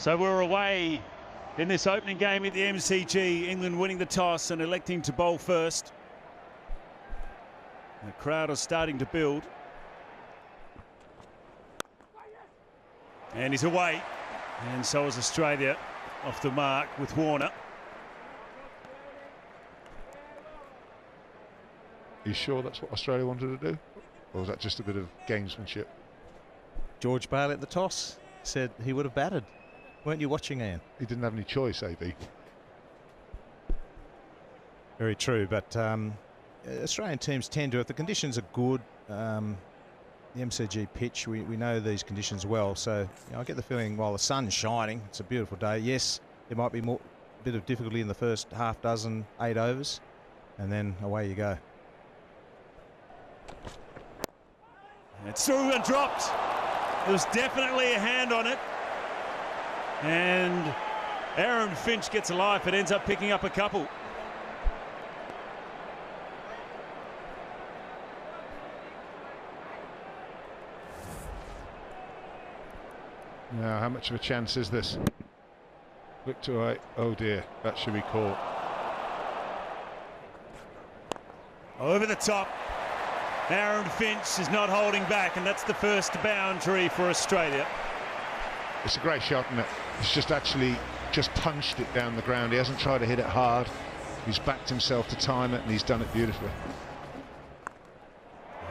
So we're away in this opening game at the MCG. England winning the toss and electing to bowl first. The crowd is starting to build. And he's away. And so is Australia off the mark with Warner. Are you sure that's what Australia wanted to do? Or was that just a bit of gamesmanship? George Bailey at the toss said he would have batted. Weren't you watching, Ian? He didn't have any choice, AB. Very true, but Australian teams tend to, if the conditions are good, the MCG pitch, we know these conditions well, so I get the feeling while the sun's shining, it's a beautiful day. Yes, there might be a bit of difficulty in the first half dozen, 8 overs, and then away you go. It's through and dropped. There was definitely a hand on it. And Aaron Finch gets a life. It ends up picking up a couple. Now, how much of a chance is this? Look to right. Oh dear, that should be caught. Over the top. Aaron Finch is not holding back, and that's the first boundary for Australia. It's a great shot, isn't it? He's just actually punched it down the ground. He hasn't tried to hit it hard. He's backed himself to time it, and he's done it beautifully.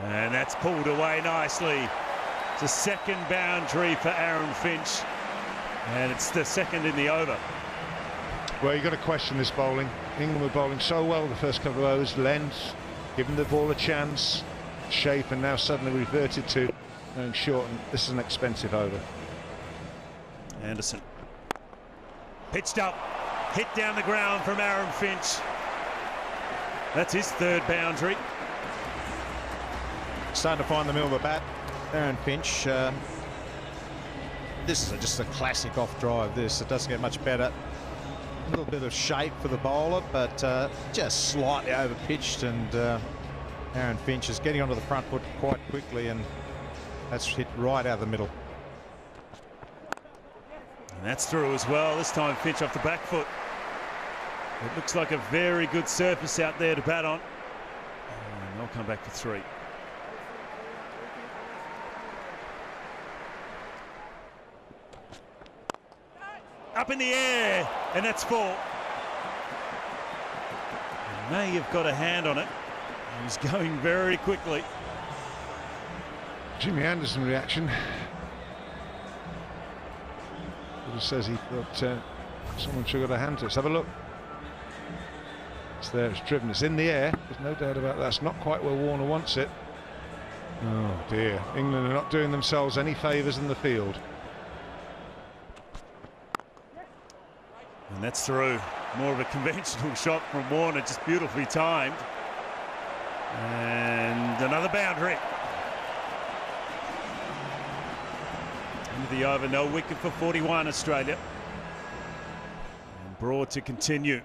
And that's pulled away nicely. It's a second boundary for Aaron Finch, and it's the second in the over. Well, you've got to question this bowling. England were bowling so well the first couple of overs, length, giving the ball a chance, shape, and now suddenly reverted to going short, and this is an expensive over. Anderson pitched up, hit down the ground from Aaron Finch. That's his third boundary. Starting to find the middle of the bat, Aaron Finch. This is just a classic off drive. It doesn't get much better. A little bit of shape for the bowler, but just slightly over pitched, and Aaron Finch is getting onto the front foot quite quickly, and that's hit right out of the middle. And that's through as well. This time Finch off the back foot. It looks like a very good surface out there to bat on. And they'll come back for 3. Up in the air, and that's 4. He may have got a hand on it. He's going very quickly. Jimmy Anderson reaction. He says he thought someone should have got a hand to it. Let's have a look. It's there, it's driven, it's in the air. There's no doubt about that. It's not quite where Warner wants it. Oh dear, England are not doing themselves any favours in the field. And that's through. More of a conventional shot from Warner, just beautifully timed. And another boundary. Into the over, no wicket for 41, Australia. And Broad to continue.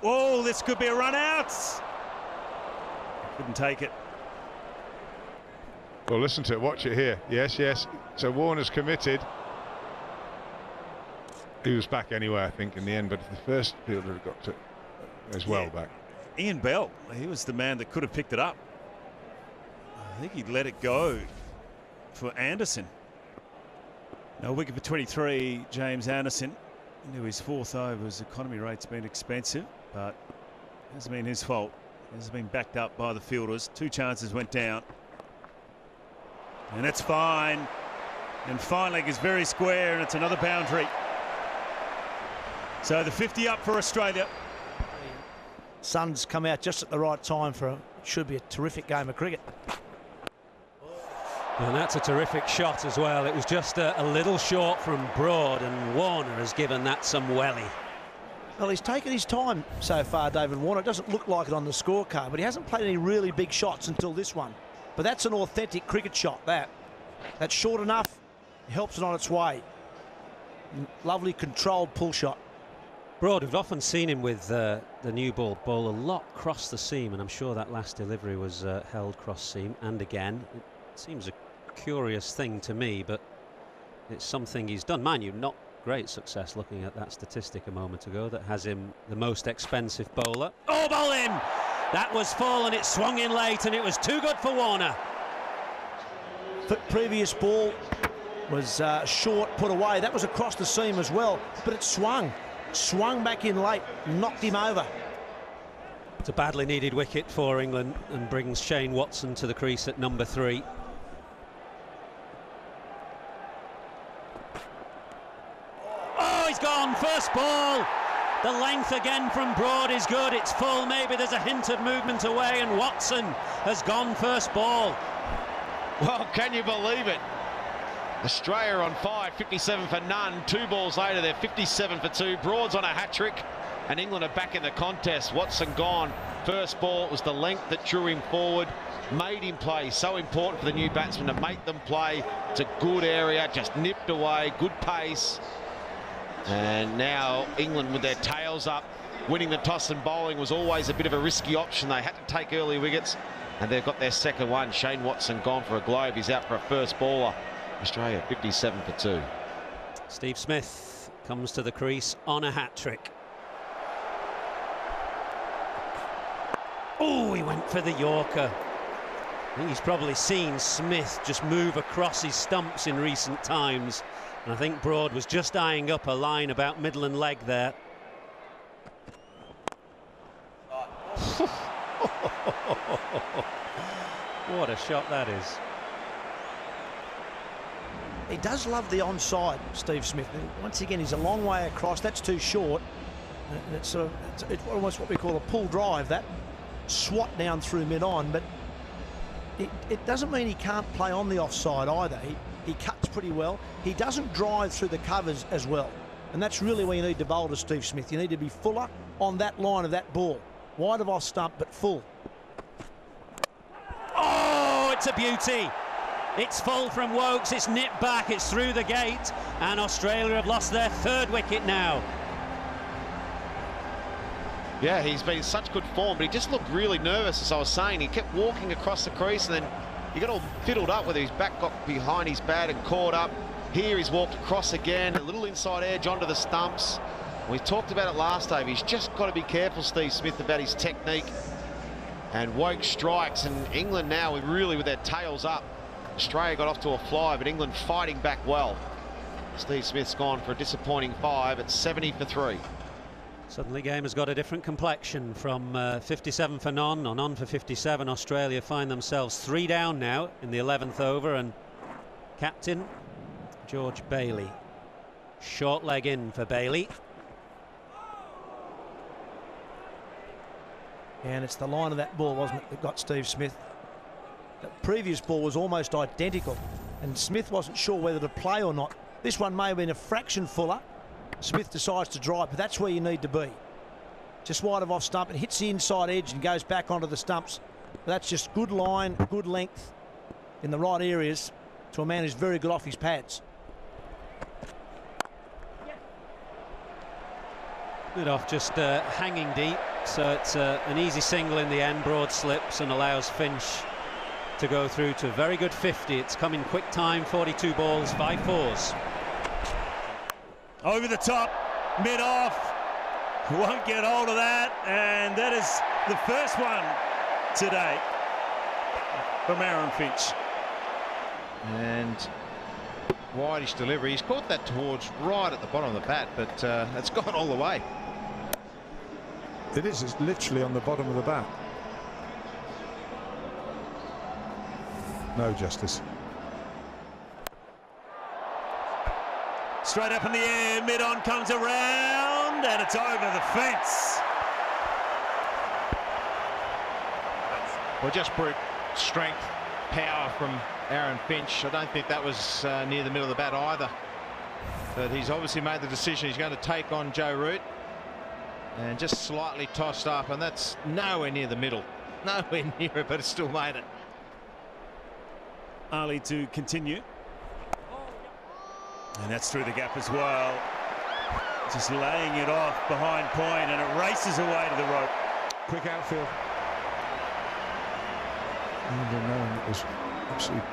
Oh, this could be a run out. Couldn't take it. Well, listen to it, watch it here. Yes, yes. So Warner's committed. He was back anyway, I think, in the end, but the first fielder got to as well back. Ian Bell, he was the man that could have picked it up. I think he'd let it go for Anderson. No wicket for 23, James Anderson. Into his 4th over. His economy rate's been expensive, but it hasn't been his fault. It has been backed up by the fielders. 2 chances went down. And that's fine. And fine leg is very square, and it's another boundary. So the 50 up for Australia. Sun's come out just at the right time for should be a terrific game of cricket. And that's a terrific shot as well. It was just a little short from Broad, and Warner has given that some welly. Well, he's taken his time so far, David Warner. It doesn't look like it on the scorecard, but he hasn't played any really big shots until this one. But that's an authentic cricket shot, that. That's short enough, helps it on its way. Lovely controlled pull shot. Broad, we've often seen him with the new ball bowl a lot cross the seam, and I'm sure that last delivery was held cross seam, and again, it seems a curious thing to me, but it's something he's done. Mind you, not great success looking at that statistic a moment ago that has him the most expensive bowler. Oh, ball in! That was full and it swung in late and it was too good for Warner. The previous ball was short, put away. That was across the seam as well, but it swung back in late, knocked him over. It's a badly needed wicket for England and brings Shane Watson to the crease at number 3. Oh, he's gone, first ball. The length again from Broad is good. It's full, maybe there's a hint of movement away, and Watson has gone first ball. Well, can you believe it? Australia on 5, 57 for none. 2 balls later, they're 57 for 2. Broad's on a hat-trick, and England are back in the contest. Watson gone. First ball, it was the length that drew him forward, made him play. So important for the new batsman to make them play. It's a good area, just nipped away, good pace. And now England with their tails up, winning the toss and bowling was always a bit of a risky option. They had to take early wickets, and they've got their second one. Shane Watson gone for a globe. He's out for a first bowler. Australia 57 for 2. Steve Smith comes to the crease on a hat-trick. Oh, he went for the Yorker. I think he's probably seen Smith just move across his stumps in recent times. And I think Broad was just eyeing up a line about middle and leg there. What a shot that is. He does love the onside, Steve Smith. Once again, he's a long way across. That's too short. And it's almost what we call a pull drive, that swat down through mid-on. But it doesn't mean he can't play on the offside either. He cuts pretty well. He doesn't drive through the covers as well. And that's really where you need to bowl to Steve Smith. You need to be fuller on that line of that ball. Wide of off stump, but full. Oh, it's a beauty. It's full from Woakes, it's nipped back, it's through the gate, and Australia have lost their 3rd wicket now. Yeah, he's been in such good form, but he just looked really nervous, as I was saying. He kept walking across the crease, and then he got all fiddled up with his back got behind his bat and caught up. Here he's walked across again, a little inside edge onto the stumps. We talked about it last time. He's just got to be careful, Steve Smith, about his technique. And Woakes strikes, and England now really with their tails up. Australia got off to a fly, but England fighting back well. Steve Smith's gone for a disappointing 5 at 70 for 3. Suddenly game has got a different complexion from 57 for none on for 57. Australia find themselves 3 down now in the 11th over, and captain George Bailey. Short leg in for Bailey. And it's the line of that ball, wasn't it, that got Steve Smith. The previous ball was almost identical, and Smith wasn't sure whether to play or not. This one may have been a fraction fuller. Smith decides to drive, but that's where you need to be. Just wide of off stump, and hits the inside edge and goes back onto the stumps. That's just good line, good length in the right areas to a man who's very good off his pads. Good off, just hanging deep, so it's an easy single in the end. Broad slips and allows Finch to go through to a very good 50. It's come in quick time, 42 balls, 5 fours. Over the top, mid-off, won't get hold of that, and that is the first one today from Aaron Finch. And wideish delivery. He's caught that towards right at the bottom of the bat, but it's gone all the way. It is. It's literally on the bottom of the bat. No justice. Straight up in the air, mid-on comes around, and it's over the fence. Well, just brute strength, power from Aaron Finch. I don't think that was near the middle of the bat either. But he's obviously made the decision. He's going to take on Joe Root. And just slightly tossed up, and that's nowhere near the middle. Nowhere near it, but it still made it. Ali to continue. And that's through the gap as well. Just laying it off behind point, and it races away to the rope. Quick outfield. England knowing it was absolutely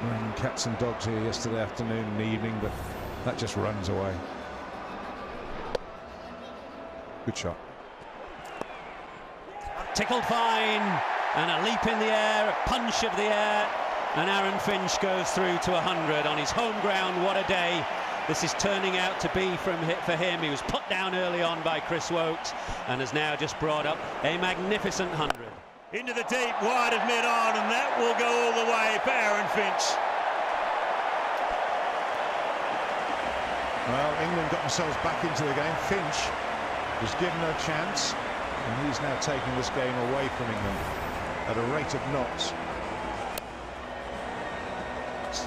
Raining cats and dogs here yesterday afternoon and evening, but that just runs away. Good shot. Tickled fine, and a leap in the air, a punch of the air, and Aaron Finch goes through to 100 on his home ground. What a day this is turning out to be for him. He was put down early on by Chris Wokes and has now just brought up a magnificent 100. Into the deep, wide of mid-on, and that will go all the way for Aaron Finch. Well, England got themselves back into the game. Finch was given a chance, and he's now taking this game away from England at a rate of knots.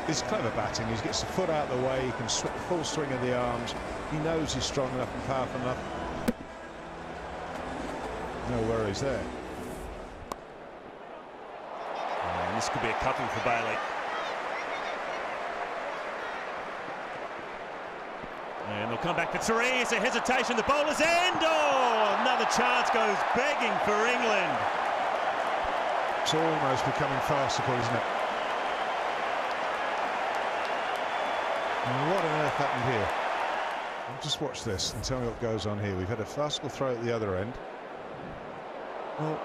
It's clever batting. He gets the foot out of the way, he can full swing of the arms, he knows he's strong enough and powerful enough. No worries there. And this could be a couple for Bailey. And they'll come back for three. It's a hesitation. The bowler's end. Oh, another chance goes begging for England. It's almost becoming farcical, isn't it? And what on earth happened here? Well, just watch this and tell me what goes on here. We've had a farcical throw at the other end. Well.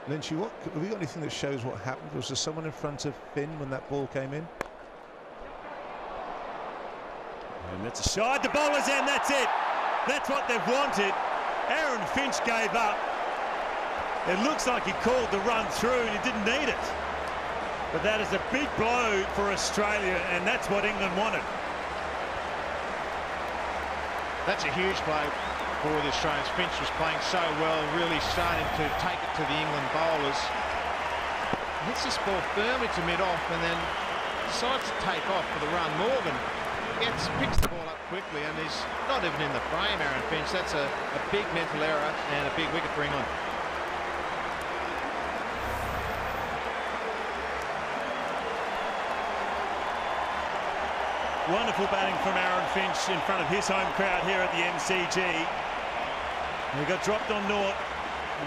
Lynchy, have we got anything that shows what happened? Was there someone in front of Finn when that ball came in? And that's a shot. The bowler's end. That's it. That's what they've wanted. Aaron Finch gave up. It looks like he called the run through and he didn't need it. But that is a big blow for Australia, and that's what England wanted. That's a huge blow for the Australians. Finch was playing so well, really starting to take it to the England bowlers. Hits this ball firmly to mid-off and then decides to take off for the run. Morgan picks the ball up quickly and he's not even in the frame, Aaron Finch. That's a big mental error and a big wicket for England. Wonderful batting from Aaron Finch in front of his home crowd here at the MCG. He got dropped on naught,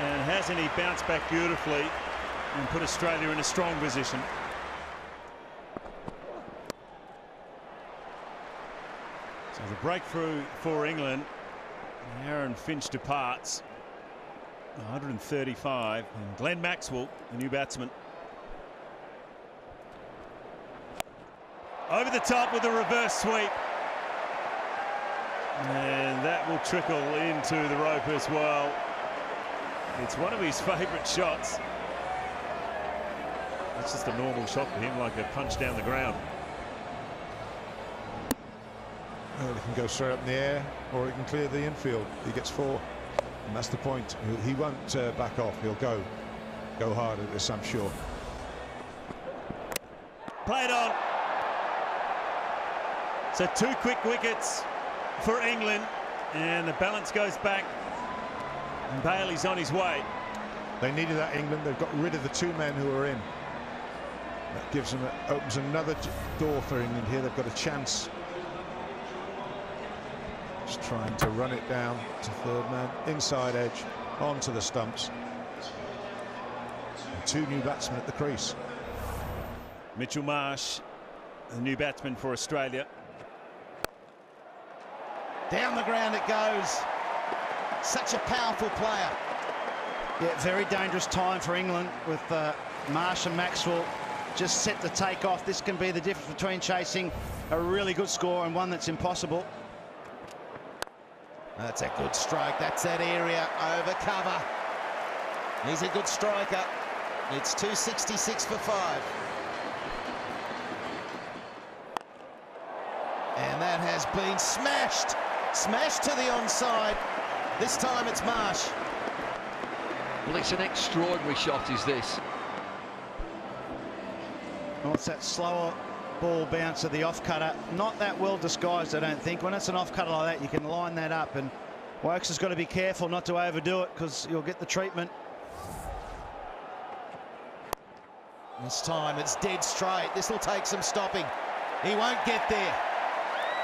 and hasn't he bounced back beautifully and put Australia in a strong position. So the breakthrough for England. Aaron Finch departs 135, and Glenn Maxwell, the new batsman, over the top with a reverse sweep. And that will trickle into the rope as well. It's one of his favourite shots. It's just a normal shot for him, like a punch down the ground. Well, he can go straight up in the air, or he can clear the infield. He gets four, and that's the point. He won't back off. He'll go hard at this, I'm sure. Played on. So 2 quick wickets for England, and the balance goes back, and Bailey's on his way. They needed that, England. They've got rid of the 2 men who are in. That gives them, opens another door for England here. They've got a chance. Just trying to run it down to third man, inside edge, onto the stumps. And 2 new batsmen at the crease. Mitchell Marsh, the new batsman for Australia. Down the ground it goes. Such a powerful player. Yeah, very dangerous time for England with Marsh and Maxwell just set to take off. This can be the difference between chasing a really good score and one that's impossible. That's a good strike. That's that area over cover. He's a good striker. It's 266 for 5. And that has been smashed. Smashed to the onside. This time it's Marsh. Well, it's an extraordinary shot, is this. Well, it's that slower ball bounce of the off-cutter. Not that well disguised, I don't think. When it's an off-cutter like that, you can line that up, and Wokes has got to be careful not to overdo it because you'll get the treatment. This time it's dead straight. This will take some stopping. He won't get there.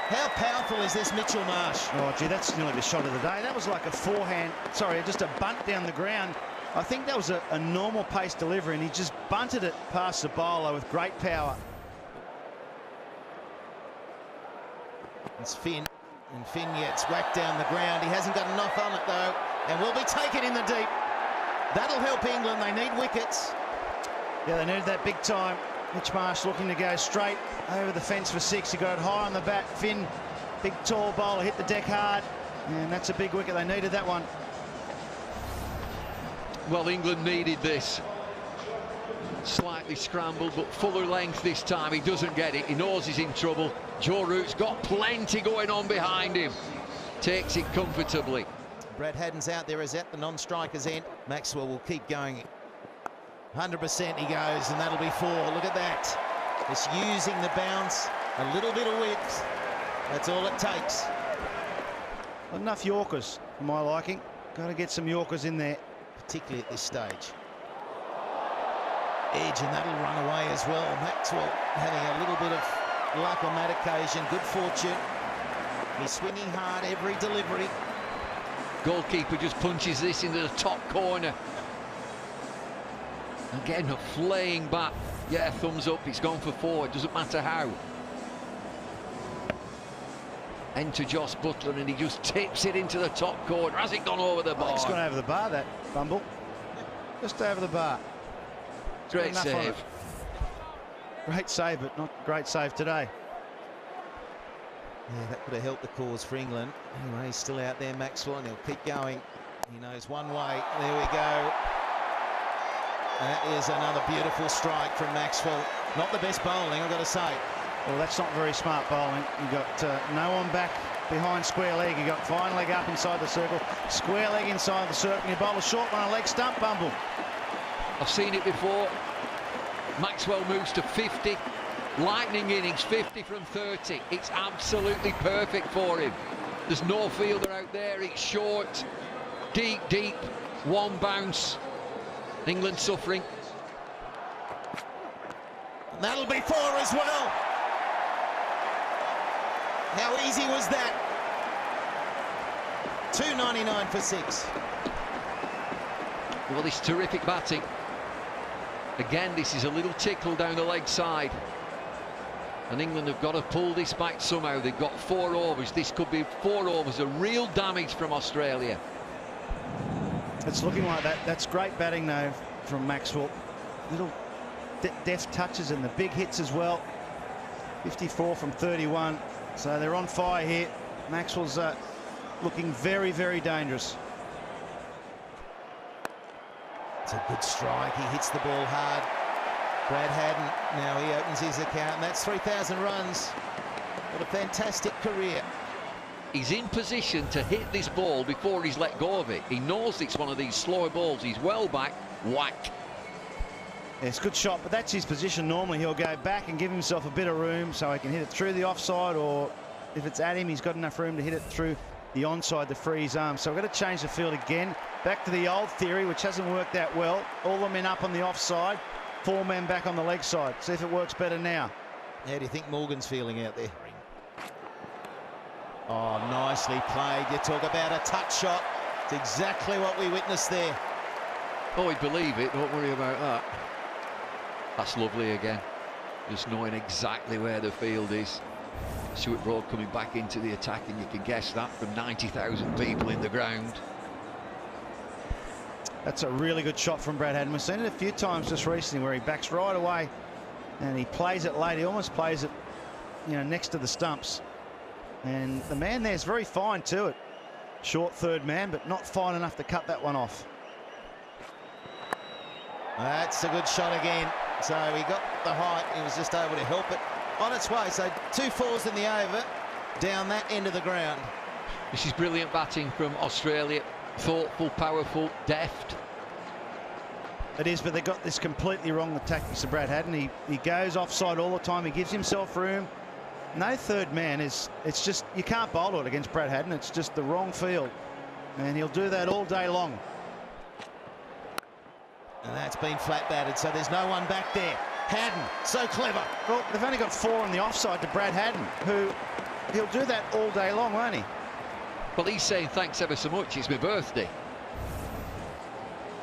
How powerful is this Mitchell Marsh? Oh, gee, that's nearly the shot of the day. That was like a forehand, sorry, just a bunt down the ground. I think that was a normal pace delivery, and he just bunted it past the bowler with great power. It's Finn, and Finn gets whacked down the ground. He hasn't got enough on it though, and will be taken in the deep. That'll help England. They need wickets. Yeah, they needed that big time. Mitch Marsh looking to go straight over the fence for 6. He got it high on the bat. Finn, big tall bowler, hit the deck hard, and that's a big wicket. They needed that one. Well, England needed this. Slightly scrambled, but fuller length this time. He doesn't get it. He knows he's in trouble. Joe Root's got plenty going on behind him. Takes it comfortably. Brad Haddin's out there as at the non-striker's end. Maxwell will keep going. 100% he goes, and that'll be 4. Look at that. Just using the bounce, a little bit of width. That's all it takes. Not enough Yorkers for my liking. Got to get some Yorkers in there, particularly at this stage. Edge, and that'll run away as well. Maxwell having a little bit of luck on that occasion. Good fortune. He's swinging hard every delivery. Goalkeeper just punches this into the top corner. Again, a flaying bat. Yeah, thumbs up. It's gone for 4. It doesn't matter how. Enter Joss Buttler, and he just tips it into the top corner. Has it gone over the bar? It's gone over the bar, that Bumble. Just over the bar. Great save. Great save, but not great save today. Yeah, that could have helped the cause for England. Anyway, he's still out there, Maxwell, and he'll keep going. He knows one way. There we go. That is another beautiful strike from Maxwell. Not the best bowling, I've got to say. Well, that's not very smart bowling. You got no one back behind square leg. You got fine leg up inside the circle, square leg inside the circle. You bowl a short one, a leg stump, Bumble. I've seen it before. Maxwell moves to 50. Lightning innings, 50 from 30. It's absolutely perfect for him. There's no fielder out there. It's short, deep, deep, one bounce. England suffering. And that'll be 4 as well. How easy was that? 299 for 6. Well, this terrific batting. Again, this is a little tickle down the leg side. And England have got to pull this back somehow. They've got 4 overs. This could be 4 overs of real damage from Australia. It's looking like that. That's great batting, though, from Maxwell. Little deft touches and the big hits as well. 54 from 31. So they're on fire here. Maxwell's looking very, very dangerous. It's a good strike. He hits the ball hard. Brad Haddin, now he opens his account, and that's 3,000 runs. What a fantastic career. He's in position to hit this ball before he's let go of it. He knows it's one of these slower balls. He's well back, whack. Yeah, it's a good shot, but that's his position. Normally he'll go back and give himself a bit of room so he can hit it through the offside, or if it's at him, he's got enough room to hit it through the onside to free his arm. So we've got to change the field again. Back to the old theory, which hasn't worked that well. All the men up on the offside, 4 men back on the leg side. See if it works better now. How do you think Morgan's feeling out there? Oh, nicely played. You talk about a touch shot. It's exactly what we witnessed there. Oh, he'd believe it. Don't worry about that. That's lovely again. Just knowing exactly where the field is. Stuart Broad coming back into the attack, and you can guess that from 90,000 people in the ground. That's a really good shot from Brad Haddin. We've seen it a few times just recently where he backs right away and he plays it late. He almost plays it, you know, next to the stumps. And the man there's very fine to it. Short third man, but not fine enough to cut that one off. That's a good shot again. So he got the height. He was just able to help it on its way. So 2 4s in the over down that end of the ground. This is brilliant batting from Australia. Thoughtful, powerful, deft. It is, but they got this completely wrong, the tactics of Brad Haddin. He goes offside all the time. He gives himself room. No third man is, it's just, you can't bowl it against Brad Haddin. It's just the wrong field. And he'll do that all day long. And that's been flat batted, so there's no one back there. Haddin, so clever. Well, they've only got 4 on the offside to Brad Haddin, who he'll do that all day long, won't he? Well, he's saying thanks ever so much. It's my birthday.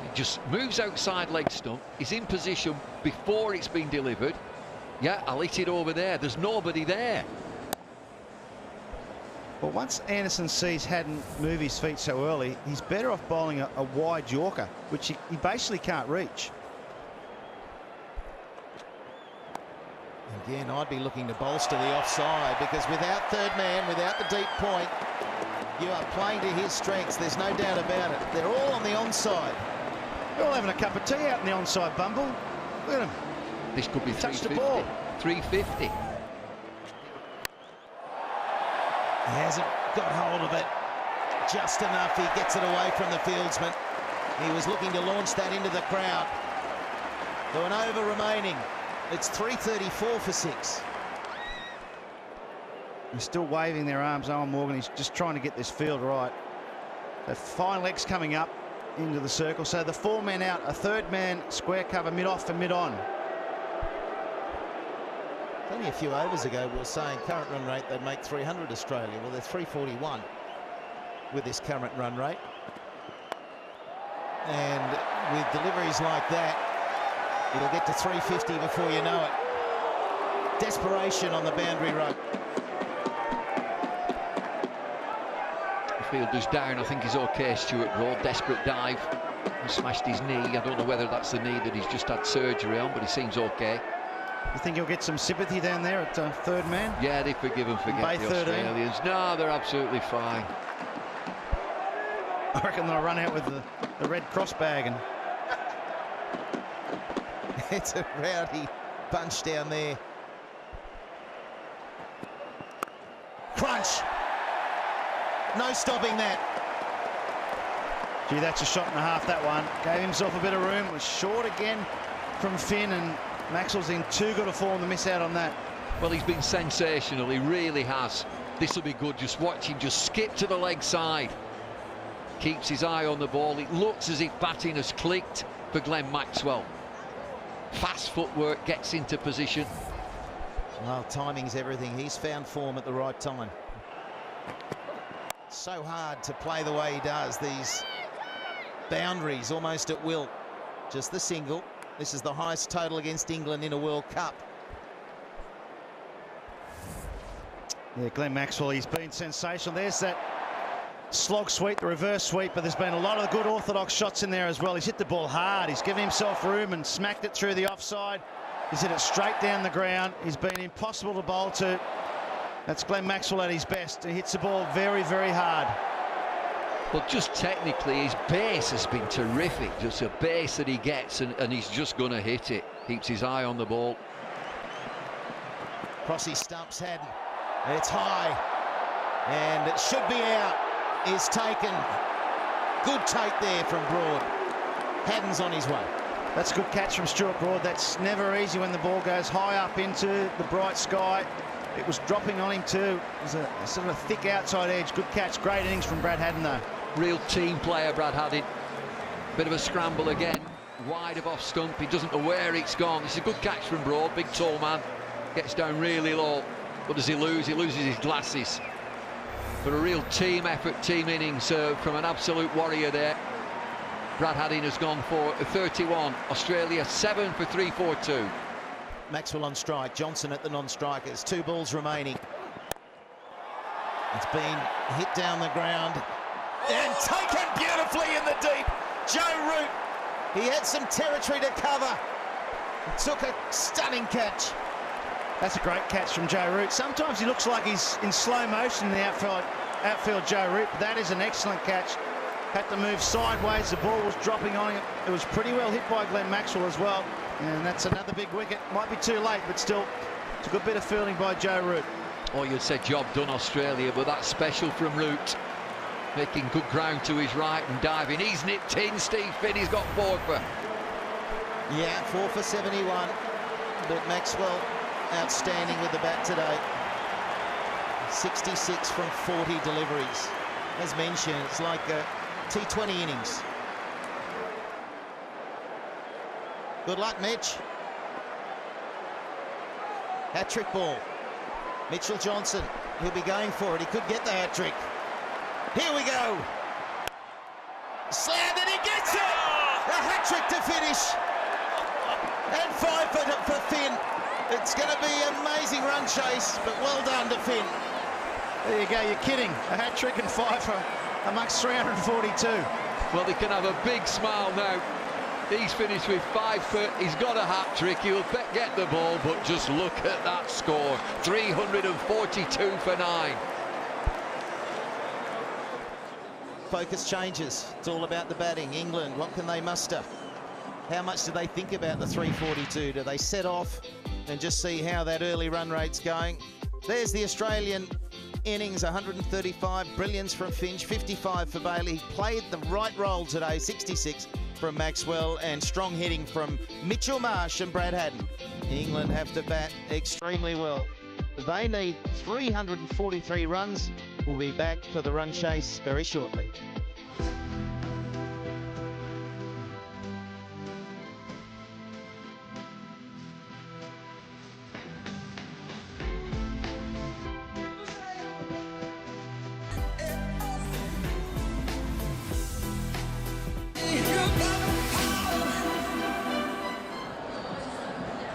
He just moves outside leg stump. He's in position before it's been delivered. Yeah, I'll hit it over there. There's nobody there. Well, once Anderson sees Haddon move his feet so early, he's better off bowling a wide Yorker, which he basically can't reach. Again, I'd be looking to bolster the offside, because without third man, without the deep point, you are playing to his strengths. There's no doubt about it. They're all on the onside. They're all having a cup of tea out in the onside, Bumble. Look at him. This could be Touch the 350. ball. 350. He hasn't got hold of it just enough. He gets it away from the fieldsman. He was looking to launch that into the crowd. Though an over remaining. It's 3:34 for 6. They're still waving their arms, Owen Morgan. He's just trying to get this field right. The fine legs coming up into the circle. So the 4 men out, a third man square cover mid-off and mid-on. Only a few overs ago we were saying current run rate they'd make 300 Australia. Well, they're 341 with this current run rate. And with deliveries like that, it'll get to 350 before you know it. Desperation on the boundary rope. The fielder's down. I think he's okay, Stuart Broad. Desperate dive. He smashed his knee. I don't know whether that's the knee that he's just had surgery on, but he seems okay. You think he'll get some sympathy down there at third man? Yeah, they forgive and forget Bay the 13. Australians. No, they're absolutely fine. I reckon they'll run out with the red cross bag. And It's a rowdy bunch down there. Crunch. No stopping that. gee, that's a shot and a half, that one. Gave himself a bit of room. Was short again from Finn, and Maxwell's in too good a form to miss out on that. Well, he's been sensational. He really has. This will be good. Just watch him just skip to the leg side. Keeps his eye on the ball. It looks as if batting has clicked for Glenn Maxwell. Fast footwork, gets into position. Well, timing's everything. He's found form at the right time. So hard to play the way he does. These boundaries almost at will. Just the single. This is the highest total against England in a World Cup. Yeah, Glenn Maxwell, he's been sensational. There's that slog sweep, the reverse sweep, but there's been a lot of good orthodox shots in there as well. He's hit the ball hard. He's given himself room and smacked it through the offside. He's hit it straight down the ground. He's been impossible to bowl to. That's Glenn Maxwell at his best. He hits the ball very, very hard. But just technically, his base has been terrific. Just a base that he gets, and he's just going to hit it. Keeps his eye on the ball. Crossy stumps Haddon. It's high. And it should be out. Is taken. Good take there from Broad. Haddon's on his way. That's a good catch from Stuart Broad. That's never easy when the ball goes high up into the bright sky. It was dropping on him too. It was a sort of a thick outside edge. Good catch. Great innings from Brad Haddon though. Real team player, Brad Haddon. Bit of a scramble again. Wide of off stump. He doesn't know where it's gone. It's a good catch from Broad. Big tall man. Gets down really low. What does he lose? He loses his glasses. But a real team effort, team innings from an absolute warrior there. Brad Haddon has gone for 31. Australia 7 for 342. Maxwell on strike. Johnson at the non-strikers. 2 balls remaining. It's been hit down the ground and taken beautifully in the deep. Joe Root. He had some territory to cover. Took a stunning catch. That's a great catch from Joe Root. Sometimes he looks like he's in slow motion in the outfield Joe Root. But that is an excellent catch. Had to move sideways. The ball was dropping on him. It was pretty well hit by Glenn Maxwell as well. And that's another big wicket. Might be too late, but still, it's a good bit of fielding by Joe Root. Oh, you'd say job done, Australia, but that's special from Root. Making good ground to his right and diving. He's nipped in, Steve Finn. He's got 4 for. Yeah, 4 for 71. But Maxwell outstanding with the bat today. 66 from 40 deliveries. As mentioned, it's like a T20 innings. Good luck, Mitch. Hat-trick ball. Mitchell Johnson, he'll be going for it. He could get the hat-trick. Here we go. Slammed and he gets it! hat-trick to finish. And 5 for Finn. It's going to be an amazing run chase, but well done to Finn. There you go, you're kidding. A hat-trick and 5 for amongst 342. Well, they can have a big smile now. He's finished with 5 foot. He's got a hat-trick. He'll get the ball, but just look at that score. 342 for 9. Focus changes. It's all about the batting. England, what can they muster? How much do they think about the 342? Do they set off and just see how that early run rate's going? There's the Australian innings, 135. Brilliance from Finch, 55 for Bailey. He played the right role today, 66 from Maxwell, and strong hitting from Mitchell Marsh and Brad Haddin. England have to bat extremely well. They need 343 runs. We'll be back for the run chase very shortly.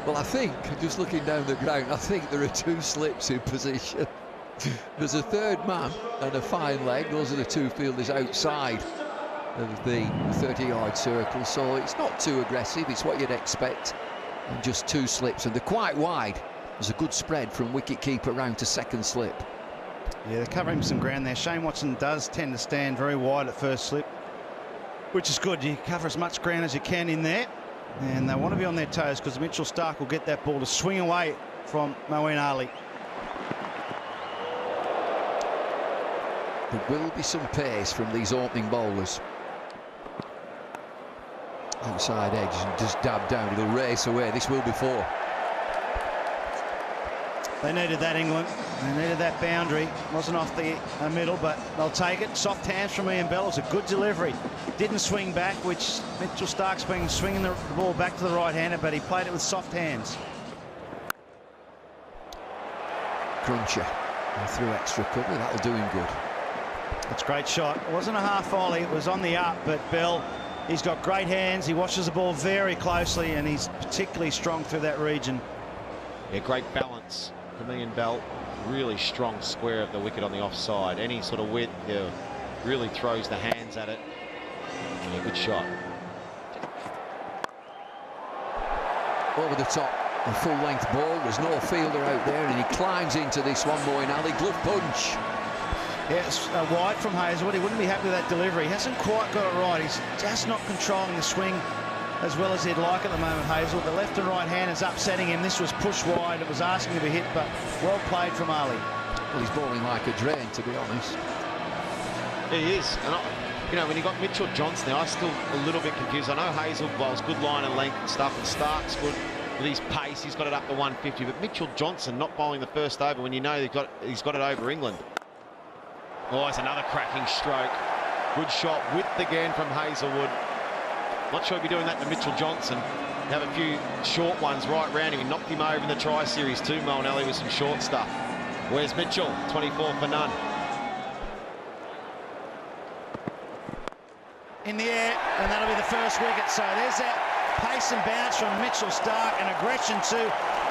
Well, I think, just looking down the ground, I think there are 2 slips in position. There's a third man and a fine leg. Those are the 2 fielders outside of the 30-yard circle, so it's not too aggressive. It's what you'd expect. And just 2 slips, and they're quite wide. There's a good spread from wicket-keeper round to second slip. Yeah, they're covering some ground there. Shane Watson does tend to stand very wide at first slip, which is good. You cover as much ground as you can in there, and they want to be on their toes because Mitchell Starc will get that ball to swing away from Moeen Ali. There will be some pace from these opening bowlers. Outside edge and just dab down. It'll race away. This will be 4. They needed that, England. They needed that boundary. Wasn't off the middle, but they'll take it. Soft hands from Ian Bell. It was a good delivery. Didn't swing back, which Mitchell Starc's been swinging the ball back to the right-hander, but he played it with soft hands. Cruncher. And through extra cover. That'll do him good. That's a great shot. It wasn't a half volley. It was on the up, but Bell, he's got great hands. He watches the ball very closely, and he's particularly strong through that region. Yeah, great balance from Ian Bell. Really strong square of the wicket on the offside. Any sort of width, really throws the hands at it. Yeah, good shot. Over the top, a full-length ball. There's no fielder out there, and he climbs into this one, Moeen Ali. Glove punch. Yeah, it's wide from Hazlewood. He wouldn't be happy with that delivery. He hasn't quite got it right. He's just not controlling the swing as well as he'd like at the moment, Hazlewood. The left and right hand is upsetting him. This was pushed wide. It was asking to be hit, but well played from Ali. Well, he's bowling like a drain, to be honest. He is. And when you got Mitchell Johnson there, I was still a little bit confused. I know Hazlewood bowls good line and length and stuff, and Stark's good with his pace. He's got it up to 150, but Mitchell Johnson not bowling the first over when you know he's got it over England. Oh, it's another cracking stroke. Good shot, width again from Hazlewood. Not sure he'd be doing that to Mitchell Johnson. Have a few short ones right round him. He knocked him over in the Tri-Series too, Moeen Ali, with some short stuff. Where's Mitchell? 24 for none. In the air, and that'll be the first wicket. So there's that pace and bounce from Mitchell Starc, and aggression too.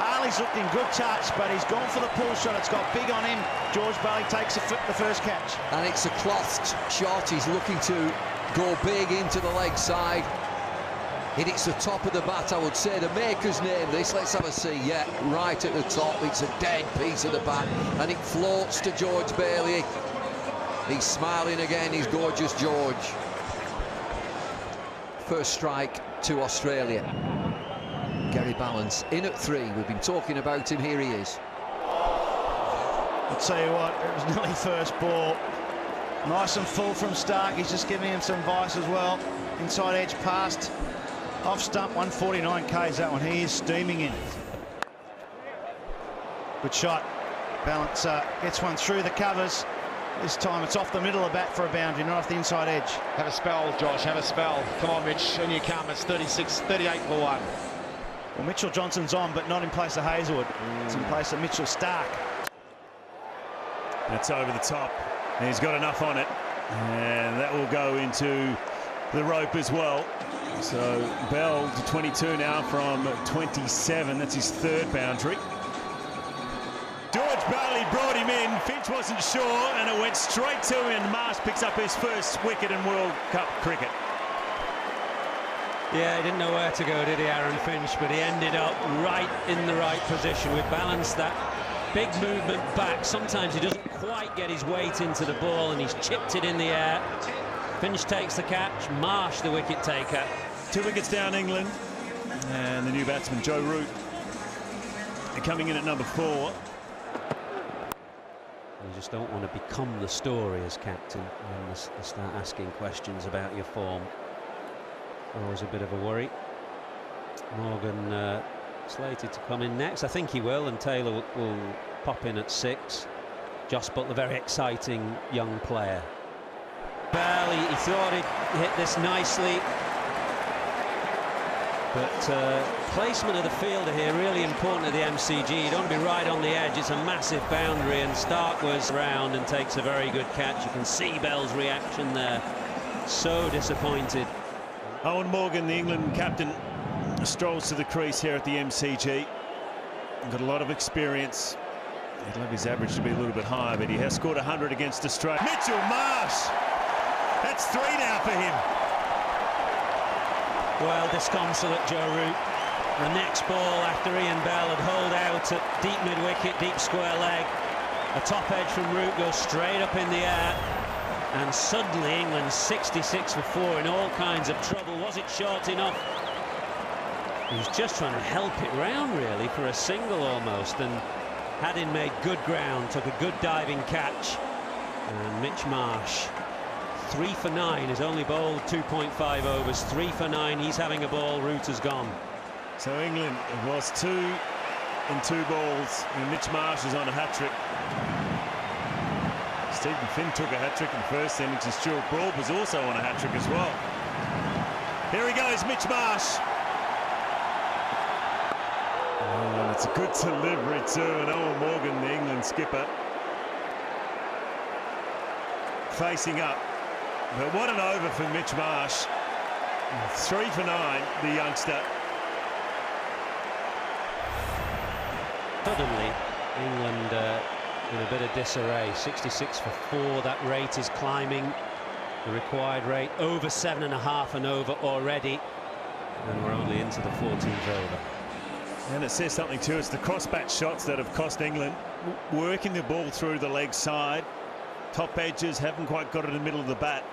Ali's looked in good touch, but he's gone for the pull shot. It's got big on him. George Bailey takes the first catch. And it's a clothed shot. He's looking to go big into the leg side. It hits the top of the bat, I would say. The maker's name this. Let's have a see. Yeah, right at the top. It's a dead piece of the bat, and it floats to George Bailey. He's smiling again. He's gorgeous, George. First strike to Australia. Gary Ballance in at 3. We've been talking about him. Here he is. I'll tell you what, it was nearly first ball. Nice and full from Starc. He's just giving him some advice as well. Inside edge past. Off stump, 149 Ks that one. He is steaming in. Good shot. Ballance gets one through the covers. This time it's off the middle of the bat for a boundary, not off the inside edge. Have a spell, Josh, have a spell. Come on, Mitch, and you come. It's 38 for 1. Well, Mitchell Johnson's on, but not in place of Hazlewood. It's in place of Mitchell Starc. That's over the top. He's got enough on it, and that will go into the rope as well. So Bell to 22 now from 27. That's his third boundary. George Bailey brought him in. Finch wasn't sure, and it went straight to him. And Marsh picks up his first wicket in World Cup cricket. Yeah, he didn't know where to go, did he, Aaron Finch? But he ended up right in the right position. We balanced that big movement back. Sometimes he doesn't quite get his weight into the ball, and he's chipped it in the air. Finch takes the catch. Marsh, the wicket taker. 2 wickets down, England. And the new batsman, Joe Root, coming in at number 4. You just don't want to become the story as captain and start asking questions about your form. Always a bit of a worry. Morgan slated to come in next. I think he will, and Taylor will pop in at 6. Jos Buttler, very exciting young player. Bell, he thought he'd hit this nicely. But placement of the fielder here really important at the MCG. You don't want to be right on the edge. It's a massive boundary, and Stark was round and takes a very good catch. You can see Bell's reaction there. So disappointed. Owen Morgan, the England captain, strolls to the crease here at the MCG. Got a lot of experience. He'd love his average to be a little bit higher, but he has scored 100 against Australia. Mitchell Marsh! That's 3 now for him. Well, disconsolate Joe Root. The next ball after Ian Bell had holed out at deep mid-wicket, deep square leg. A top edge from Root goes straight up in the air. And suddenly England 66 for 4 in all kinds of trouble. Was it short enough? He was just trying to help it round, really, for a single almost. And Haddin made good ground, took a good diving catch. And Mitch Marsh, 3 for 9, has only bowled 2.5 overs. 3 for 9, he's having a ball. Root has gone. So England, it was 2 in 2 balls, and Mitch Marsh is on a hat-trick. Stephen Finn took a hat-trick in the first innings, and Stuart Broad was also on a hat-trick as well. Here he goes, Mitch Marsh. Oh, and it's a good delivery too, and Owen Morgan, the England skipper, facing up. But what an over for Mitch Marsh. 3 for 9, the youngster. Suddenly, England in a bit of disarray. 66 for 4, that rate is climbing. The required rate over 7.5 and over already. And we're only into the 14th over. And it says something too. It's the cross-bat shots that have cost England. Working the ball through the leg side. Top edges haven't quite got it in the middle of the bat.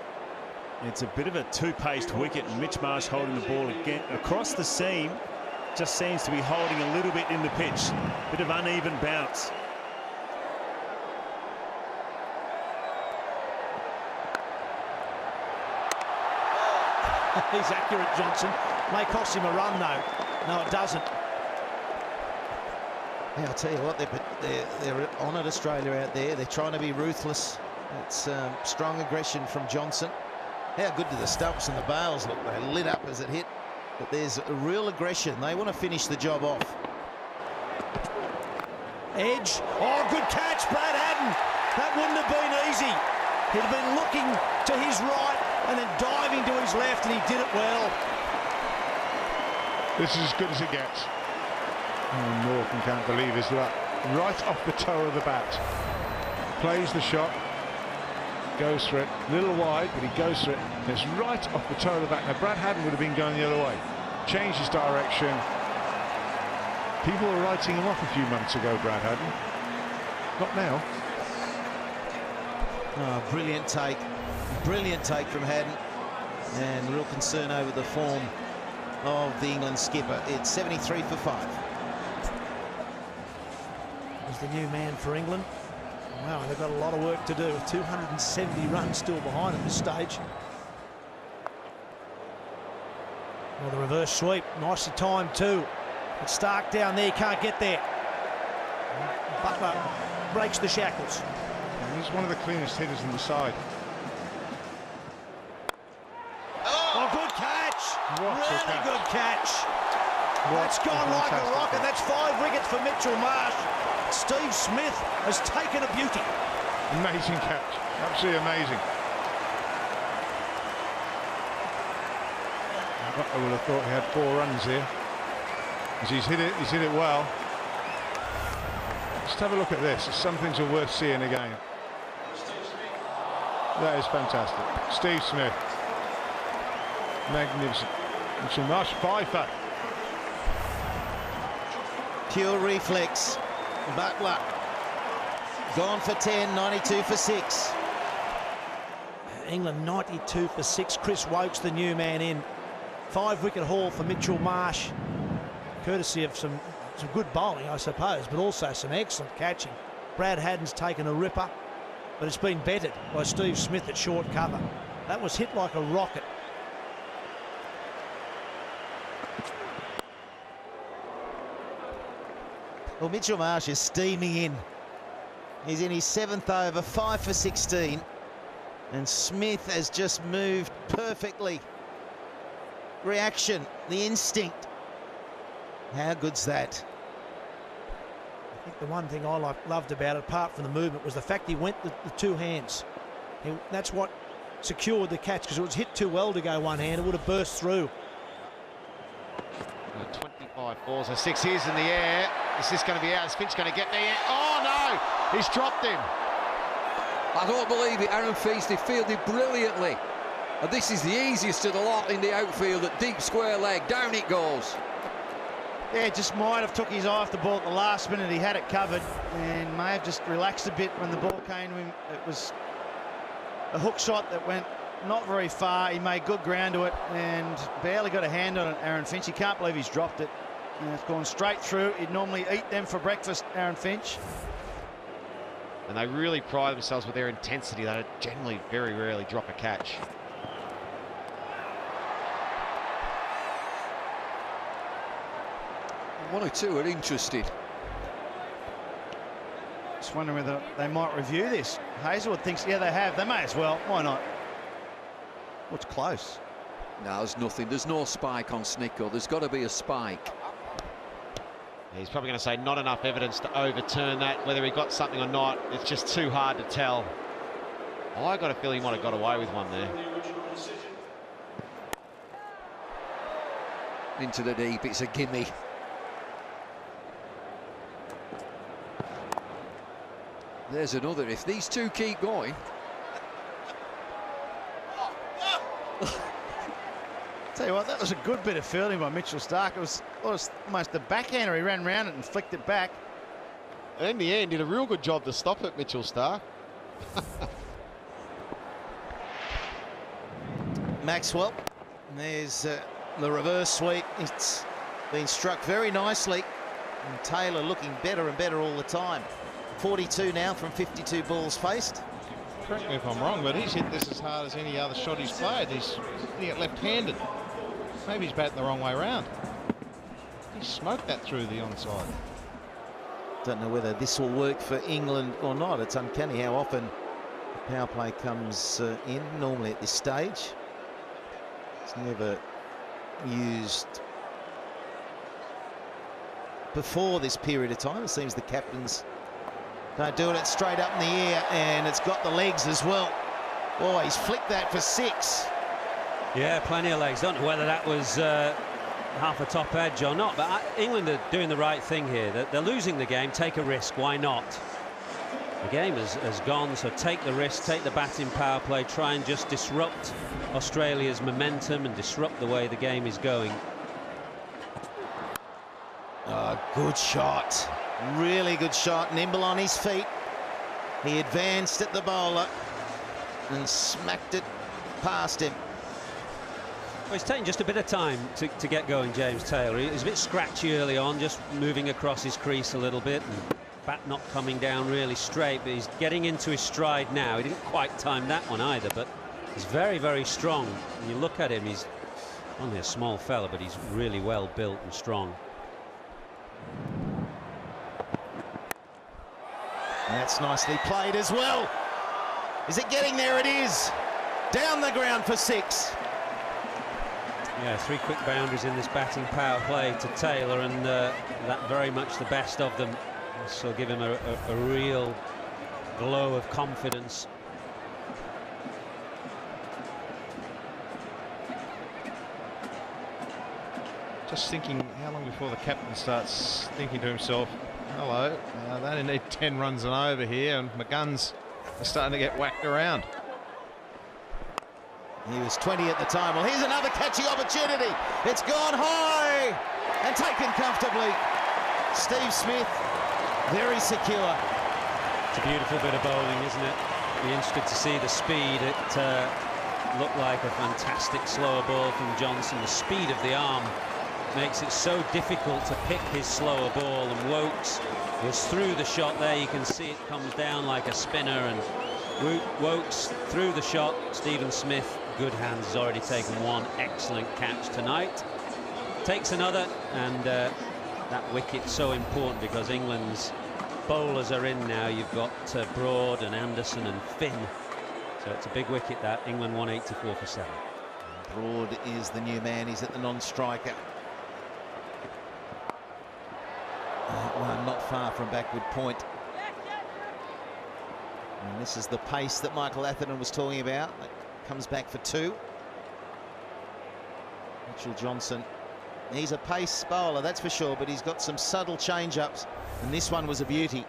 It's a bit of a two-paced wicket, and Mitch Marsh holding the ball again across the seam. Just seems to be holding a little bit in the pitch. Bit of uneven bounce. He's accurate, Johnson. May cost him a run, though. No, it doesn't. Yeah, I'll tell you what, they're on at Australia out there. They're trying to be ruthless. It's strong aggression from Johnson. How good do the stumps and the bails look? They lit up as it hit. But there's a real aggression. They want to finish the job off. Edge. Oh, good catch, Brad Haddin. That wouldn't have been easy. He'd have been looking to his right and then diving to his left, and he did it well. This is as good as it gets. Oh, Morgan can't believe his luck. Right off the toe of the bat. Plays the shot. Goes for it. A little wide, but he goes for it. And it's right off the toe of the bat. Now, Brad Haddin would have been going the other way. Changed his direction. People were writing him off a few months ago, Brad Haddin. Not now. Oh, brilliant take. Brilliant take from Haddin. And real concern over the form of the England skipper. It's 73 for 5. He's the new man for England. Wow, they've got a lot of work to do. 270 runs still behind at this stage. Well, the reverse sweep, nicely timed too. But Stark down there, can't get there. Buttler breaks the shackles. He's one of the cleanest hitters in the side. Oh, good catch! What a really catch. good catch. That's gone like a rocket. That's 5 wickets for Mitchell Marsh. Steve Smith has taken a beauty. Amazing catch. Absolutely amazing. I would have thought he had 4 runs here. As he's hit it well. Just have a look at this. Some things are worth seeing again. That is fantastic. Steve Smith. Magnificent. Mitchell Marsh, Pfeiffer. Pure reflex. Butler. Gone for 10, 92 for 6. England 92 for 6. Chris Wokes, the new man in. 5-wicket haul for Mitchell Marsh. Courtesy of some good bowling, I suppose, but also some excellent catching. Brad Haddon's taken a ripper, but it's been bettered by Steve Smith at short cover. That was hit like a rocket. Well, Mitchell Marsh is steaming in. He's in his 7th over, 5 for 16. And Smith has just moved perfectly. Reaction, the instinct. How good's that? I think the one thing I loved about it, apart from the movement, was the fact he went the 2 hands. That's what secured the catch, because it was hit too well to go one hand. It would have burst through. 25 balls, a 6 here's in the air. Is this going to be out? Is Finch going to get there? Oh no! He's dropped him. I don't believe it. Aaron Finch, they fielded brilliantly. And this is the easiest of the lot in the outfield at deep square leg. Down it goes. Yeah, just might have took his eye off the ball at the last minute. He had it covered and may have just relaxed a bit when the ball came to him. It was a hook shot that went not very far. He made good ground to it and barely got a hand on it, Aaron Finch. You can't believe he's dropped it. And it's gone straight through. He'd normally eat them for breakfast, Aaron Finch. And they really pride themselves with their intensity. They generally very rarely drop a catch. One or two are interested. Just wondering whether they might review this. Hazelwood thinks, yeah, they have. They may as well. Why not? What's close? No, there's nothing. There's no spike on Snicko. There's got to be a spike. He's probably going to say not enough evidence to overturn that. Whether he got something or not, it's just too hard to tell. I got a feeling he might have got away with one there. Into the deep. It's a gimme. There's another. If these two keep going. Tell you what, that was a good bit of fielding by Mitchell Starc. It was almost the backhander. He ran round it and flicked it back. And in the end, did a real good job to stop it, Mitchell Starc. Maxwell. There's the reverse sweep. It's been struck very nicely. And Taylor looking better and better all the time. 42 now from 52 balls faced. Correct me if I'm wrong, but he's hit this as hard as any other shot he's played. He's hitting it left-handed. Maybe he's batting the wrong way round. He smoked that through the onside. Don't know whether this will work for England or not. It's uncanny how often the power play comes in, normally at this stage. It's never used before this period of time. It seems the captains don't do it. It's straight up in the air, and it's got the legs as well. Oh, he's flicked that for 6. Yeah, plenty of legs. Don't know whether that was half a top edge or not, but England are doing the right thing here. They're losing the game. Take a risk. Why not? The game has gone, so take the risk, take the batting power play, try and just disrupt Australia's momentum and disrupt the way the game is going. Oh, good shot. Really good shot. Nimble on his feet. He advanced at the bowler and smacked it past him. Well, it's taken just a bit of time to get going, James Taylor. He was a bit scratchy early on, just moving across his crease a little bit, and bat not coming down really straight, but he's getting into his stride now. He didn't quite time that one either, but he's very, very strong. When you look at him, he's only a small fella, but he's really well built and strong. That's nicely played as well. Is it getting there? It is. Down the ground for 6. Yeah, 3 quick boundaries in this batting power play to Taylor, and that very much the best of them. This will give him a real glow of confidence. Just thinking, how long before the captain starts thinking to himself, hello, they only need 10 runs and over here, and my guns are starting to get whacked around. He was 20 at the time. Well, here's another catching opportunity. It's gone high and taken comfortably. Steve Smith, very secure. It's a beautiful bit of bowling, isn't it? Be interested to see the speed. It looked like a fantastic slower ball from Johnson. The speed of the arm makes it so difficult to pick his slower ball, and Woakes was through the shot there. You can see it comes down like a spinner, and Woakes through the shot. Stephen Smith, good hands, has already taken one excellent catch tonight. Takes another, and that wicket's so important because England's bowlers are in now. You've got Broad and Anderson and Finn. So it's a big wicket that. England 184 for 7. Broad is the new man. He's at the non-striker. One not far from backward point. And this is the pace that Michael Atherton was talking about. That comes back for 2. Mitchell Johnson. He's a pace bowler, that's for sure, but he's got some subtle change-ups, and this one was a beauty.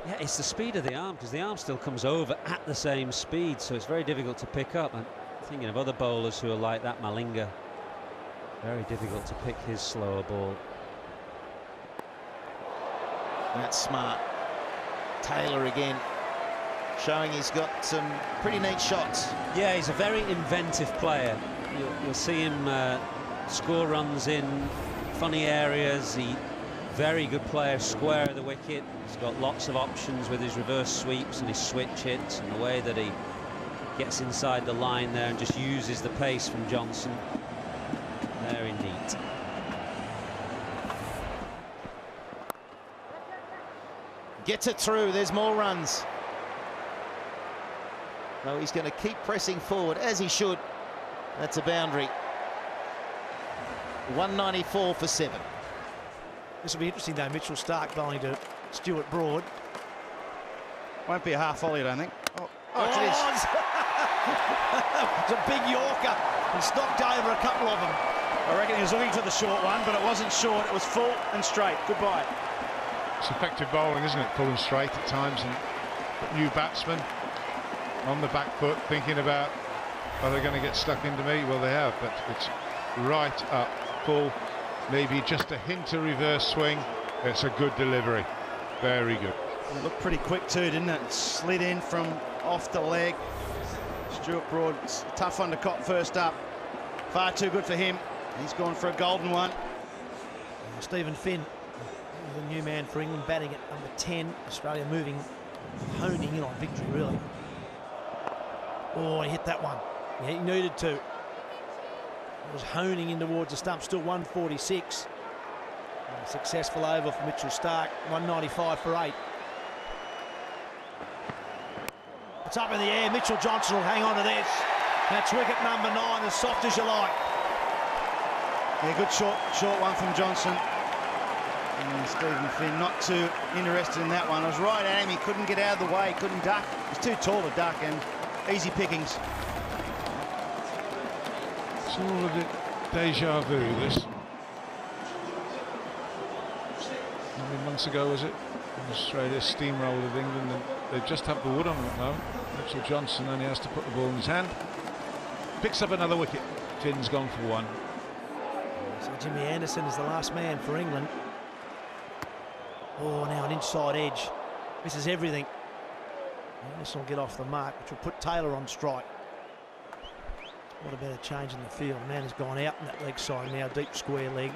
Yeah, it's the speed of the arm, because the arm still comes over at the same speed, so it's very difficult to pick up. And thinking of other bowlers who are like that, Malinga, very difficult to pick his slower ball. That's smart. Taylor again, showing he's got some pretty neat shots. Yeah, he's a very inventive player. You'll see him score runs in funny areas. Very good player, square of the wicket. He's got lots of options with his reverse sweeps and his switch hits, and the way that he gets inside the line there and just uses the pace from Johnson. Very neat. Gets it through, there's more runs. No, he's going to keep pressing forward, as he should. That's a boundary. 194 for 7. This will be interesting though. Mitchell Starc bowling to Stuart Broad. Won't be a half volley, I don't think. Oh, it is. It's a big Yorker. He's knocked over a couple of them. I reckon he was looking for the short one, but it wasn't short. It was full and straight. Goodbye. It's effective bowling, isn't it? Full and straight at times, and new batsmen on the back foot thinking about, are they going to get stuck into me? Well, they have, but it's right up, full, maybe just a hint of reverse swing. It's a good delivery, very good. It looked pretty quick too, didn't it? Slid in from off the leg. Stuart Broad, tough one to cop first up. Far too good for him. He's gone for a golden one. Stephen Finn, the new man for England, batting at number 10. Australia moving, honing in on victory, really. Oh, he hit that one. Yeah, he needed to. It was honing in towards the stump. Still 146. A successful over for Mitchell Starc. 195 for 8. It's up in the air. Mitchell Johnson will hang on to this. That's wicket number 9, as soft as you like. Yeah, good short one from Johnson. And Stephen Finn not too interested in that one. I was right at him. He couldn't get out of the way. Couldn't duck. He's too tall to duck, and easy pickings. It's all a bit deja vu, this. How many months ago was it? Australia steamrolled England, and they just have the wood on it now. Mitchell Johnson only has to put the ball in his hand. Picks up another wicket. Finn's gone for 1. So Jimmy Anderson is the last man for England. Oh, now an inside edge. Misses everything. This will get off the mark, which will put Taylor on strike. What a better change in the field. The man has gone out in that leg side now, deep square leg.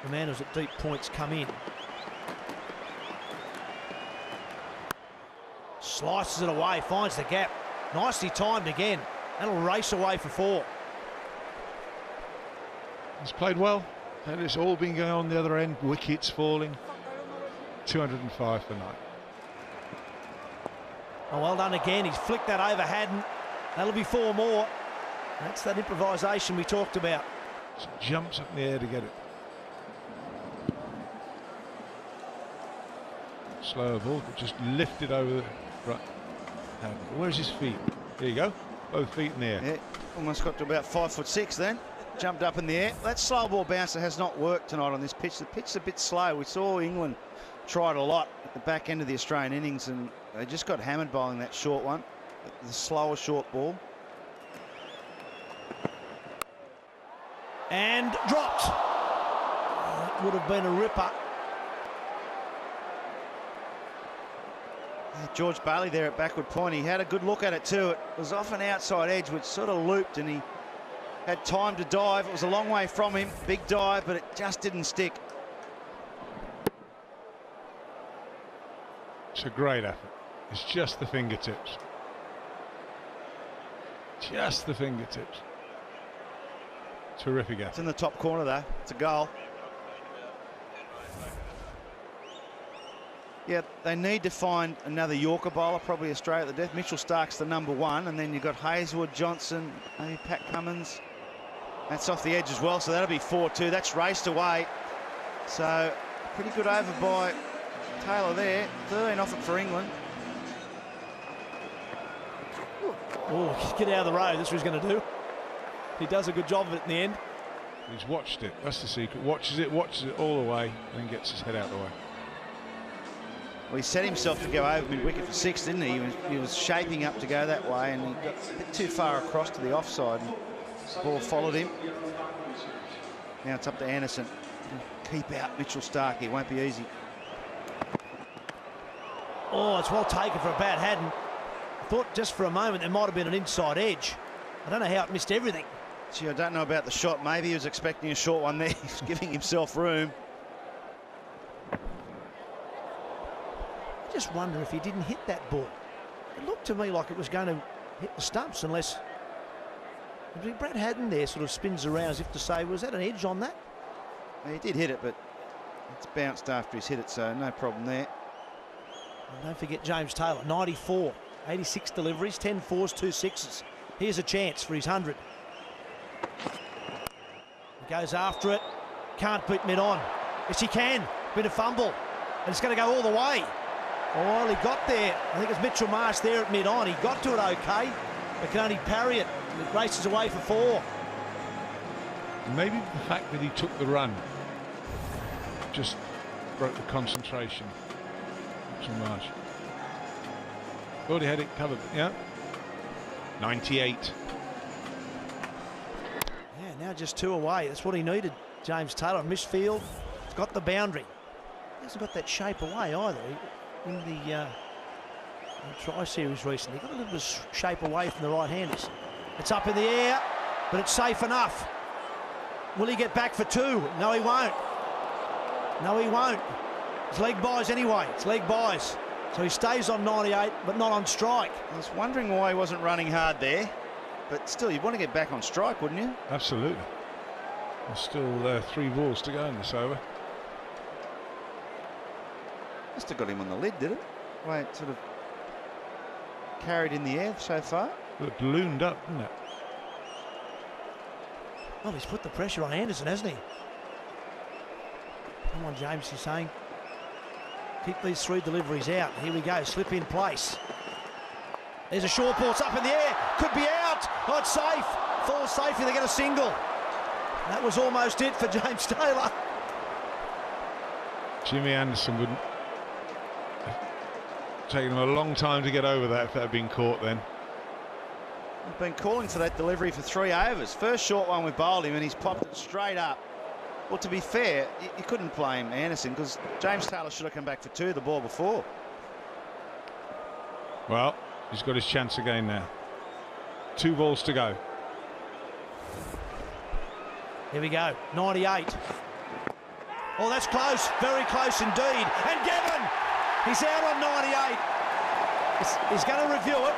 The man who's at deep points come in. Slices it away, finds the gap. Nicely timed again. That'll race away for 4. He's played well, and it's all been going on the other end. Wickets falling. 205 for 9. Oh, well done again. He's flicked that over Haddon. That'll be 4 more. That's that improvisation we talked about. Just jumps up in the air to get it. Slower ball, but just lifted over the front. Where's his feet? There you go. Both feet in the air. Yeah, almost got to about 5'6" then. jumped up in the air. That slow ball bouncer has not worked tonight on this pitch. The pitch is a bit slow. We saw England tried a lot at the back end of the Australian innings, and they just got hammered bowling that short one, the slower short ball. And dropped. That would have been a ripper. George Bailey there at backward point. He had a good look at it too. It was off an outside edge which sort of looped, and he had time to dive. It was a long way from him. Big dive, but it just didn't stick. It's a great effort. It's just the fingertips. Just the fingertips. Terrific effort. It's in the top corner though. It's a goal. Yeah, they need to find another Yorker bowler, probably Australia at the death. Mitchell Stark's the #1, and then you've got Hazlewood, Johnson, maybe Pat Cummins. That's off the edge as well, so that'll be 4-2. That's raced away. So pretty good over by Taylor there. 13 off it for England. Oh, get out of the road. That's what he's going to do. He does a good job of it in the end. He's watched it. That's the secret. Watches it all the way, and then gets his head out of the way. Well, he set himself to go over mid-wicket for 6, didn't he? He was shaping up to go that way, and he got a bit too far across to the offside. And the ball followed him. Now it's up to Anderson. Keep out Mitchell Stark. It won't be easy. Oh, it's well taken for a bat. Hadn't. I thought just for a moment there might have been an inside edge. I don't know how it missed everything. Gee, I don't know about the shot. Maybe he was expecting a short one there. He's giving himself room. I just wonder if he didn't hit that ball. It looked to me like it was going to hit the stumps, unless Brad Haddin there sort of spins around as if to say, was that an edge on that? Well, he did hit it, but it's bounced after he's hit it, so no problem there. And don't forget James Taylor, 94, 86 deliveries, 10 4s, 2 6s. Here's a chance for his 100. He goes after it, can't beat mid-on. Yes, he can. Bit of fumble, and it's going to go all the way. Oh, he got there. I think it's Mitchell Marsh there at mid-on. He got to it okay, but can only parry it. It races away for 4. Maybe the fact that he took the run just broke the concentration. Mitchell Marsh. Thought he had it covered, yeah. 98. Yeah, now just 2 away. That's what he needed. James Taylor, misfield. He's got the boundary. He hasn't got that shape away either. In the Tri-Series recently, got a little bit of shape away from the right-handers. It's up in the air, but it's safe enough. Will he get back for 2? No, he won't. No, he won't. It's leg buys anyway. It's leg buys. So he stays on 98, but not on strike. I was wondering why he wasn't running hard there, but still, you'd want to get back on strike, wouldn't you? Absolutely. There's still 3 balls to go in this over. Must have got him on the lid, did it? The way it sort of carried in the air so far. It ballooned up, didn't it? Oh, he's put the pressure on Anderson, hasn't he? Come on, James, he's saying. Keep these 3 deliveries out. Here we go, slip in place. There's a short ball, it's up in the air, could be out. Oh, it's safe, falls safely, they get a single. That was almost it for James Taylor. Jimmy Anderson wouldn't taken him a long time to get over that if that had been caught then. I've been calling for that delivery for 3 overs. First short one we bowled him and he's popped it straight up. Well, to be fair, you couldn't blame Anderson because James Taylor should have come back for 2 the ball before. Well, he's got his chance again now. 2 balls to go. Here we go, 98. Oh, that's close, very close indeed. And Devon, he's out on 98. He's going to review it,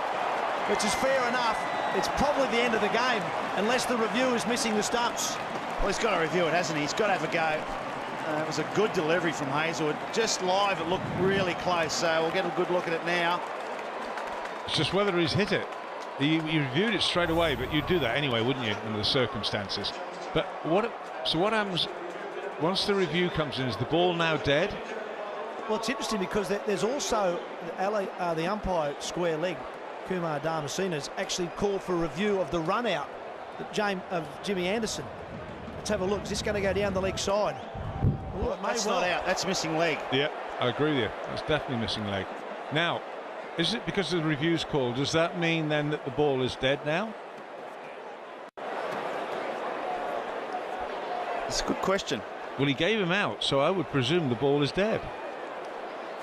which is fair enough. It's probably the end of the game, unless the review is missing the stumps. Well, he's got to review it, hasn't he? He's got to have a go. It was a good delivery from Hazlewood. Just live, it looked really close, so we'll get a good look at it now. It's just whether he's hit it. He reviewed it straight away, but you'd do that anyway, wouldn't you, under the circumstances? But what happens once the review comes in? Is the ball now dead? Well, it's interesting because there's also the umpire square leg, Kumar Dharmasena, has actually called for a review of the run out of Jimmy Anderson. Let's have a look. Is this going to go down the leg side? Oh, it may That's well. not out. That's missing leg. Yeah, I agree with you. That's definitely missing leg. Now, is it because of the review's call? Does that mean then that the ball is dead now? It's a good question. Well, he gave him out, so I would presume the ball is dead.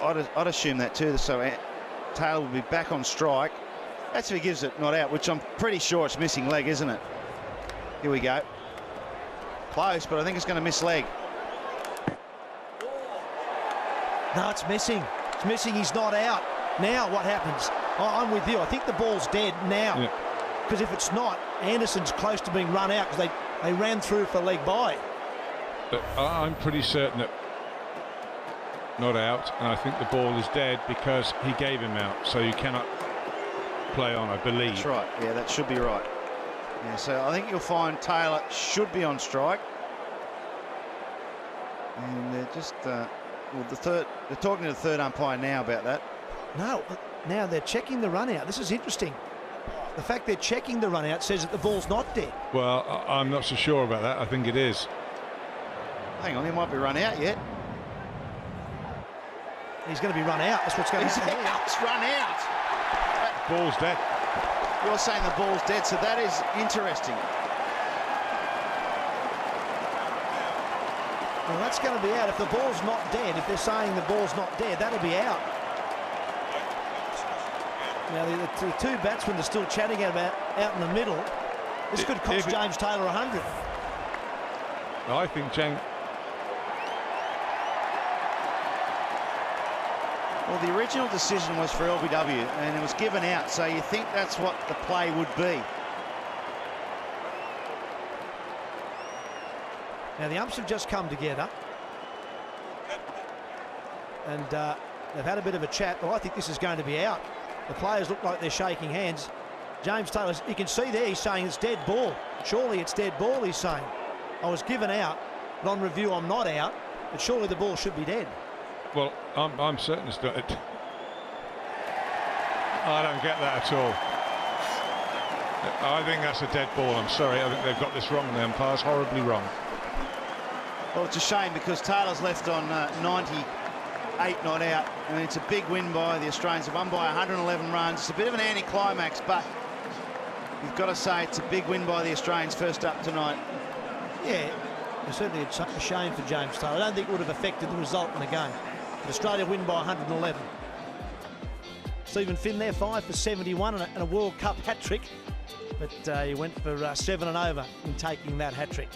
I'd assume that too. So Taylor will be back on strike. That's if he gives it not out, which I'm pretty sure it's missing leg, isn't it? Here we go. Close, but I think it's going to miss leg. No, it's missing. It's missing. He's not out. Now what happens? I'm with you. I think the ball's dead now. Because if it's not, Anderson's close to being run out because they ran through for leg by. But I'm pretty certain that not out, and I think the ball is dead because he gave him out, so you cannot play on, I believe. That's right. Yeah, that should be right. Yeah, so I think you'll find Taylor should be on strike. And they're just, well, they're talking to the third umpire now about that. No, now they're checking the run out. This is interesting. The fact they're checking the run out says that the ball's not dead. Well, I'm not so sure about that. I think it is. Hang on, he might be run out yet. He's going to be run out. That's what's going to happen. It's run out. Ball's dead. You're saying the ball's dead, so that is interesting. Well, that's going to be out. If the ball's not dead, if they're saying the ball's not dead, that'll be out. Now, the two batsmen are still chatting about out in the middle. This could cost James Taylor 100. I think James... Well, the original decision was for LBW, and it was given out, so you think that's what the play would be. Now, the umps have just come together. And they've had a bit of a chat. Well, I think this is going to be out. The players look like they're shaking hands. James Taylor, you can see there, he's saying it's dead ball. Surely it's dead ball, he's saying. I was given out, but on review I'm not out, but surely the ball should be dead. Well, I'm certain it's dead. I don't get that at all. I think that's a dead ball. I'm sorry, I think they've got this wrong. The umpire's horribly wrong. Well, it's a shame because Taylor's left on 98 not out. I mean, it's a big win by the Australians. They've won by 111 runs. It's a bit of an anticlimax, but you've got to say it's a big win by the Australians first up tonight. Yeah, certainly it's a shame for James Taylor. I don't think it would have affected the result in the game. But Australia win by 111. Stephen Finn there, 5 for 71 and a World Cup hat-trick. But he went for 7 and over in taking that hat-trick.